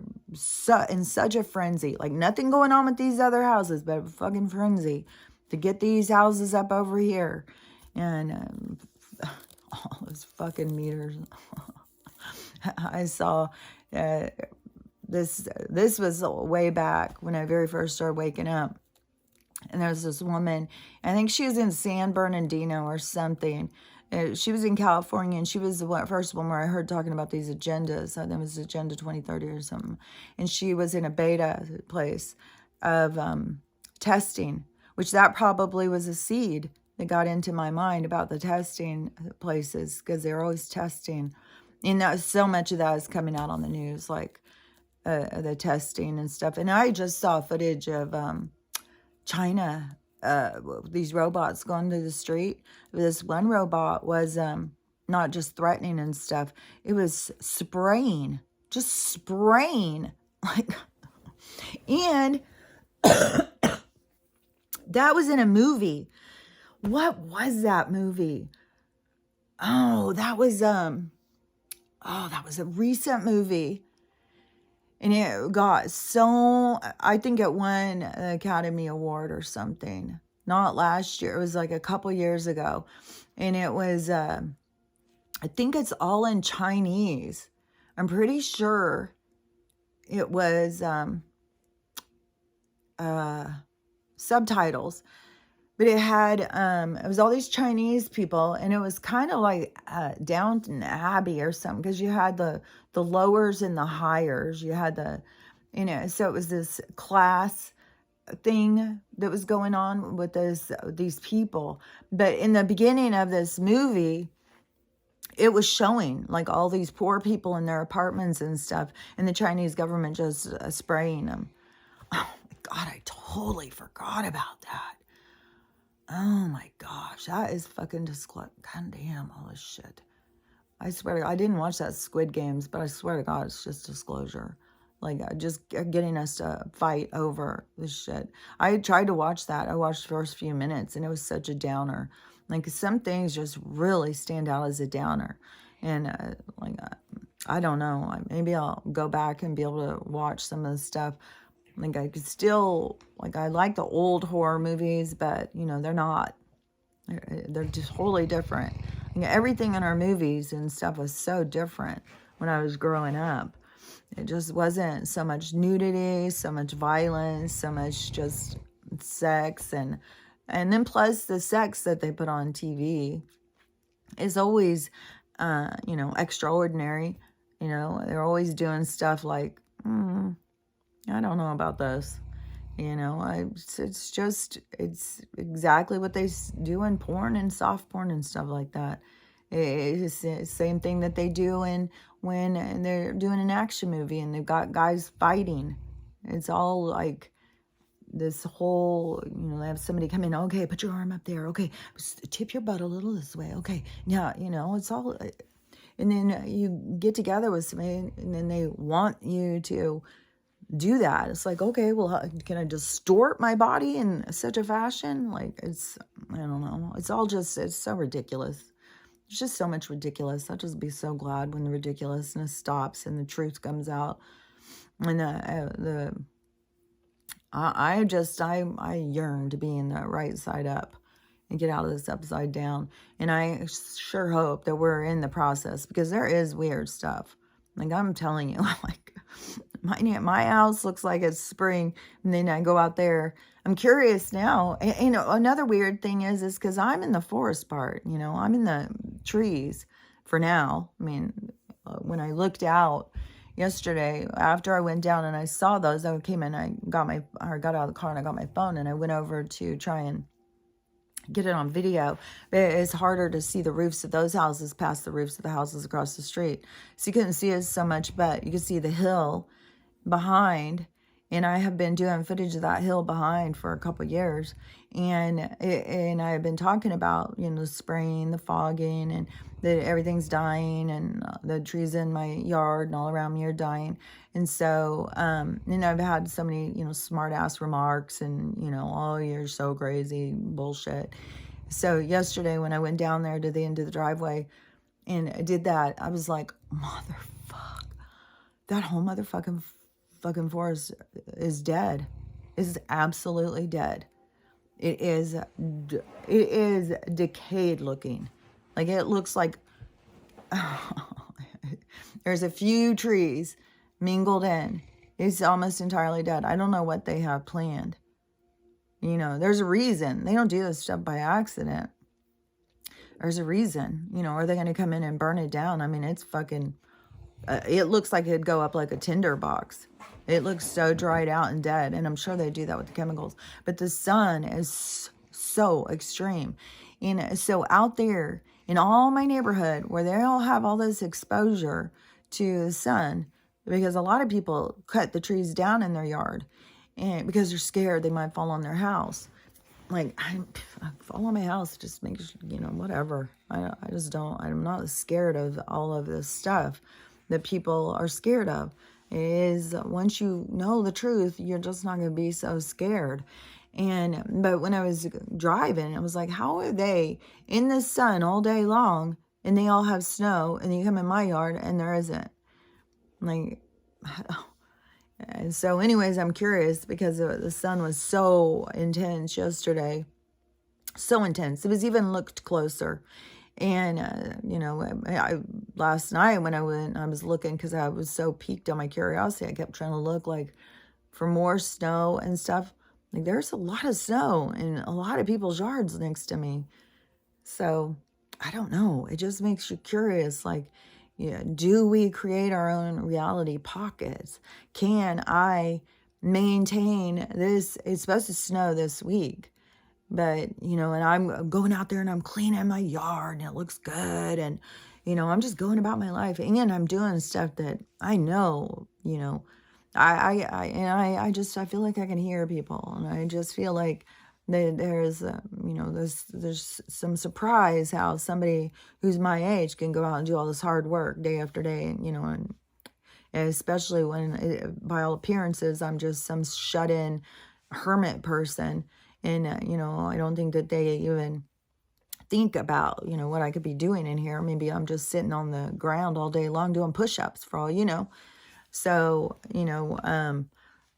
in such a frenzy. Like nothing going on with these other houses, but a fucking frenzy to get these houses up over here, and all those fucking meters. I saw this was way back when I very first started waking up. And there was this woman, I think she was in San Bernardino or something. She was in California, and she was the first one where I heard talking about these agendas. I think it was Agenda 2030 or something. And she was in a beta place of testing, which that probably was a seed that got into my mind about the testing places, because they're always testing. And so much of that is coming out on the news, like the testing and stuff. And I just saw footage of China, these robots going through the street. This one robot was not just threatening and stuff. It was spraying, just spraying. Like, and that was in a movie. What was that movie? Oh, that was a recent movie. And it got I think it won an Academy Award or something. Not last year. It was like a couple years ago. And it was, I think it's all in Chinese. I'm pretty sure it was subtitles, but it was all these Chinese people, and it was kind of like Downton Abbey or something, because you had the lowers and the highers. You had so it was this class thing that was going on with these people. But in the beginning of this movie, it was showing like all these poor people in their apartments and stuff, and the Chinese government just spraying them. Oh my God, I totally forgot about that. Oh my gosh, that is fucking God damn, all this shit. I swear to God, I didn't watch that Squid Games, but I swear to God, it's just disclosure. Like, just getting us to fight over this shit. I tried to watch that. I watched the first few minutes, and it was such a downer. Like, some things just really stand out as a downer. And, I don't know. Maybe I'll go back and be able to watch some of the stuff. Like, I could still, like, I like the old horror movies, but, they're not. They're just totally different. Everything in our movies and stuff was so different when I was growing up. It just wasn't so much nudity, so much violence, so much just sex. And then plus the sex that they put on TV is always, extraordinary. They're always doing stuff like, I don't know about this. It's exactly what they do in porn and soft porn and stuff like that. It's the same thing that they do when they're doing an action movie and they've got guys fighting. It's all like this whole, they have somebody come in, okay, put your arm up there, okay, tip your butt a little this way, okay. Yeah, it's all, and then you get together with somebody and then they want you to do that. It's like, okay, well, can I distort my body in such a fashion? Like, I don't know. It's so ridiculous. There's just so much ridiculous. I'll just be so glad when the ridiculousness stops and the truth comes out. And I yearn to be in the right side up and get out of this upside down. And I sure hope that we're in the process, because there is weird stuff. Like, I'm telling you, like, my house looks like it's spring, and then I go out there. I'm curious now. And, another weird thing is because I'm in the forest part. I'm in the trees for now. I mean, when I looked out yesterday, after I went down and I saw those, I came in, I got out of the car and I got my phone and I went over to try and get it on video. It's harder to see the roofs of those houses past the roofs of the houses across the street. So you couldn't see us so much, but you could see the hill behind. And I have been doing footage of that hill behind for a couple of years. And I have been talking about, the spraying, the fogging, and that everything's dying, and the trees in my yard and all around me are dying. And so, I've had so many, smart ass remarks and, oh, you're so crazy, bullshit. So yesterday when I went down there to the end of the driveway and I did that, I was like, motherfuck, that whole motherfucking fucking forest is dead. Is absolutely dead. It is decayed looking. Like, it looks like there's a few trees mingled in. It's almost entirely dead. I don't know what they have planned. There's a reason. They don't do this stuff by accident. There's a reason. Are they going to come in and burn it down? I mean, it's fucking, it looks like it'd go up like a tinder box. It looks so dried out and dead. And I'm sure they do that with the chemicals. But the sun is so extreme. And so out there in all my neighborhood where they all have all this exposure to the sun, because a lot of people cut the trees down in their yard and because they're scared they might fall on their house. Like, I fall on my house, just make whatever. I just don't, I'm not scared of all of this stuff that people are scared of. Is once you know the truth, you're just not going to be so scared. But when I was driving, I was like, how are they in the sun all day long and they all have snow, and you come in my yard and there isn't? Like, and so anyways, I'm curious because the sun was so intense yesterday. So intense. It was even looked closer. And, last night when I went, I was looking because I was so piqued on my curiosity. I kept trying to look like for more snow and stuff. Like there's a lot of snow in a lot of people's yards next to me. So I don't know. It just makes you curious. Like, yeah, do we create our own reality pockets? Can I maintain this? It's supposed to snow this week, but and I'm going out there and I'm cleaning my yard and it looks good. And, I'm just going about my life and I'm doing stuff that I know, I feel like I can hear people, and I just feel like there's there's some surprise how somebody who's my age can go out and do all this hard work day after day, and especially when by all appearances I'm just some shut-in hermit person, and I don't think that they even think about what I could be doing in here. Maybe I'm just sitting on the ground all day long doing push-ups for all you know. So,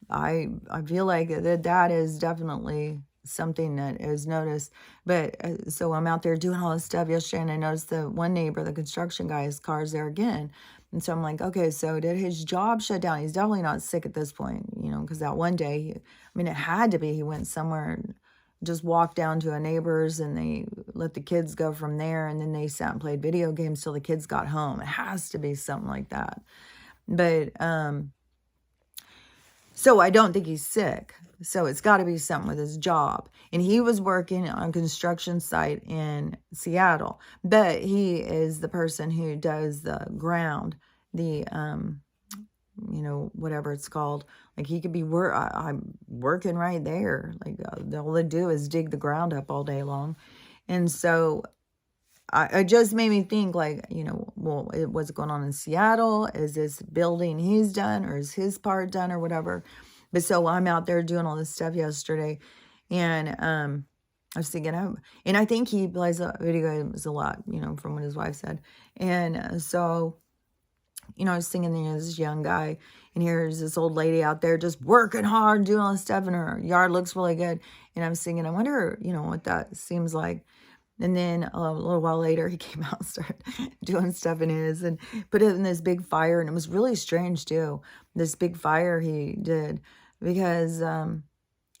I feel like that is definitely something that is noticed. But so I'm out there doing all this stuff yesterday, and I noticed the one neighbor, the construction guy, his car's there again. And so I'm like, okay, so did his job shut down? He's definitely not sick at this point, because that one day, it had to be, he went somewhere and just walked down to a neighbor's, and they let the kids go from there, and then they sat and played video games till the kids got home. It has to be something like that. But so I don't think he's sick. So it's got to be something with his job. And he was working on a construction site in Seattle. But he is the person who does the ground, the, whatever it's called. Like he could be, I'm working right there. Like all they do is dig the ground up all day long. And so it just made me think, like, well, what's going on in Seattle? Is this building he's done, or is his part done, or whatever? But so I'm out there doing all this stuff yesterday, and I was thinking, and I think he plays video games a lot, from what his wife said. And so, I was thinking, this young guy, and here's this old lady out there just working hard, doing all this stuff, and her yard looks really good. And I was thinking, I wonder, what that seems like. And then a little while later, he came out and started doing stuff in his and put it in this big fire. And it was really strange, too, this big fire he did, because I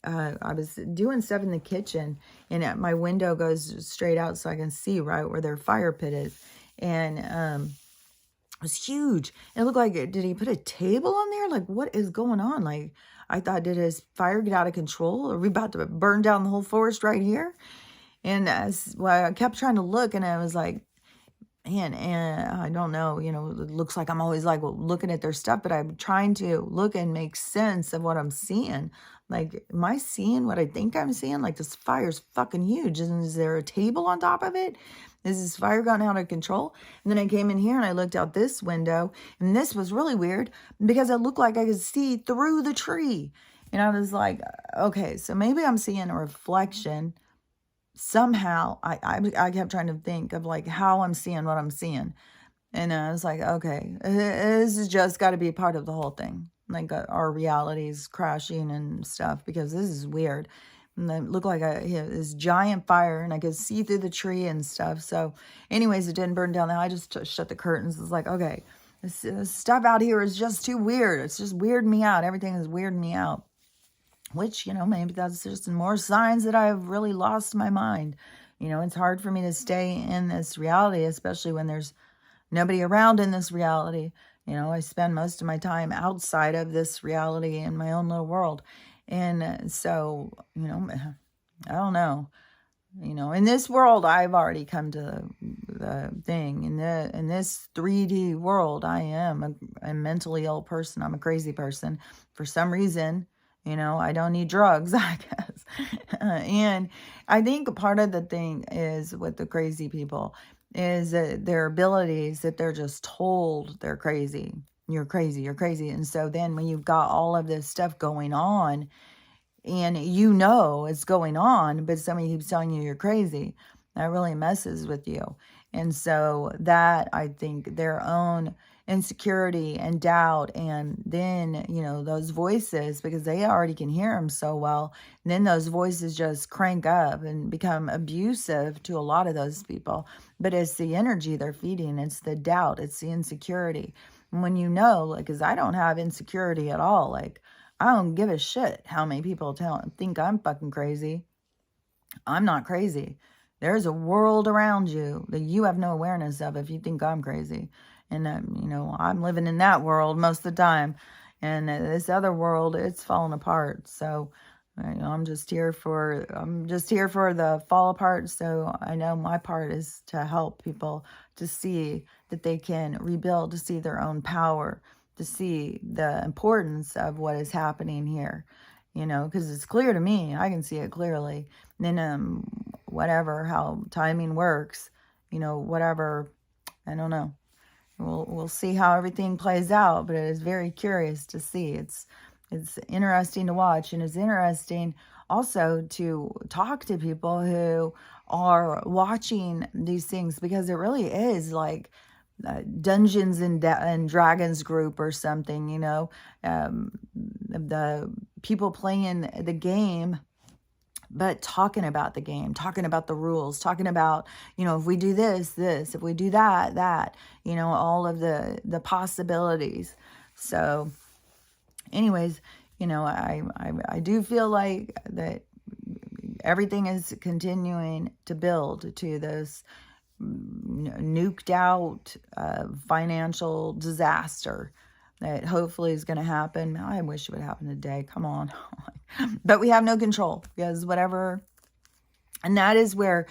was doing stuff in the kitchen, and my window goes straight out so I can see right where their fire pit is. And it was huge. And it looked like, did he put a table on there? Like, what is going on? Like, I thought, did his fire get out of control? Are we about to burn down the whole forest right here? And I kept trying to look, and I was like, man, and I don't know, it looks like I'm always like looking at their stuff, but I'm trying to look and make sense of what I'm seeing. Like, am I seeing what I think I'm seeing? Like, this fire's fucking huge. And is there a table on top of it? Is this fire gotten out of control? And then I came in here and I looked out this window, and this was really weird because it looked like I could see through the tree. And I was like, okay, so maybe I'm seeing a reflection. Somehow I kept trying to think of like how I'm seeing what I'm seeing. And I was like, okay, this has just got to be part of the whole thing. Like our realities crashing and stuff, because this is weird. And it looked like this giant fire, and I could see through the tree and stuff. So anyways, it didn't burn down. I just shut the curtains. It's like, okay, this stuff out here is just too weird. It's just weirding me out. Everything is weirding me out. Which, maybe that's just more signs that I've really lost my mind. It's hard for me to stay in this reality, especially when there's nobody around in this reality. I spend most of my time outside of this reality in my own little world. And so, I don't know. In this world, I've already come to the thing. In this 3D world, I am a mentally ill person. I'm a crazy person. For some reason, I don't need drugs, I guess. And I think part of the thing is with the crazy people is that their abilities, that they're just told they're crazy. You're crazy, you're crazy. And so then when you've got all of this stuff going on, and it's going on, but somebody keeps telling you you're crazy, that really messes with you. And so that, I think, their own insecurity and doubt, and then, those voices, because they already can hear them so well, and then those voices just crank up and become abusive to a lot of those people. But it's the energy they're feeding, it's the doubt, it's the insecurity. And when like, because I don't have insecurity at all, like, I don't give a shit how many people think I'm fucking crazy. I'm not crazy. There's a world around you that you have no awareness of if you think I'm crazy. And, I'm living in that world most of the time. And this other world, it's falling apart. So, I'm just here for the fall apart. So I know my part is to help people to see that they can rebuild, to see their own power, to see the importance of what is happening here, because it's clear to me. I can see it clearly. And then, whatever, how timing works, whatever, I don't know. We'll see how everything plays out, but it is very curious to see. It's interesting to watch, and it's interesting also to talk to people who are watching these things, because it really is like Dungeons and Dragons group or something, the people playing the game, but talking about the game, talking about the rules, talking about, if we do this, if we do that, all of the possibilities. So anyways, I do feel like that everything is continuing to build to this nuked out financial disaster that hopefully is going to happen. I wish it would happen today. Come on. But we have no control, because whatever. And that is where,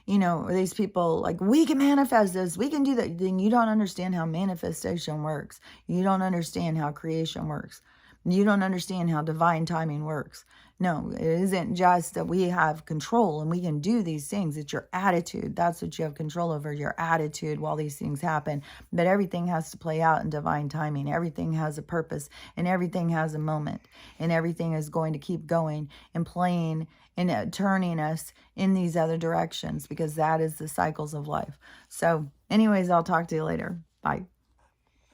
these people like, we can manifest this, we can do that. Then you don't understand how manifestation works. You don't understand how creation works. You don't understand how divine timing works. No, it isn't just that we have control and we can do these things. It's your attitude. That's what you have control over, your attitude while these things happen. But everything has to play out in divine timing. Everything has a purpose, and everything has a moment, and everything is going to keep going and playing and turning us in these other directions, because that is the cycles of life. So anyways, I'll talk to you later. Bye.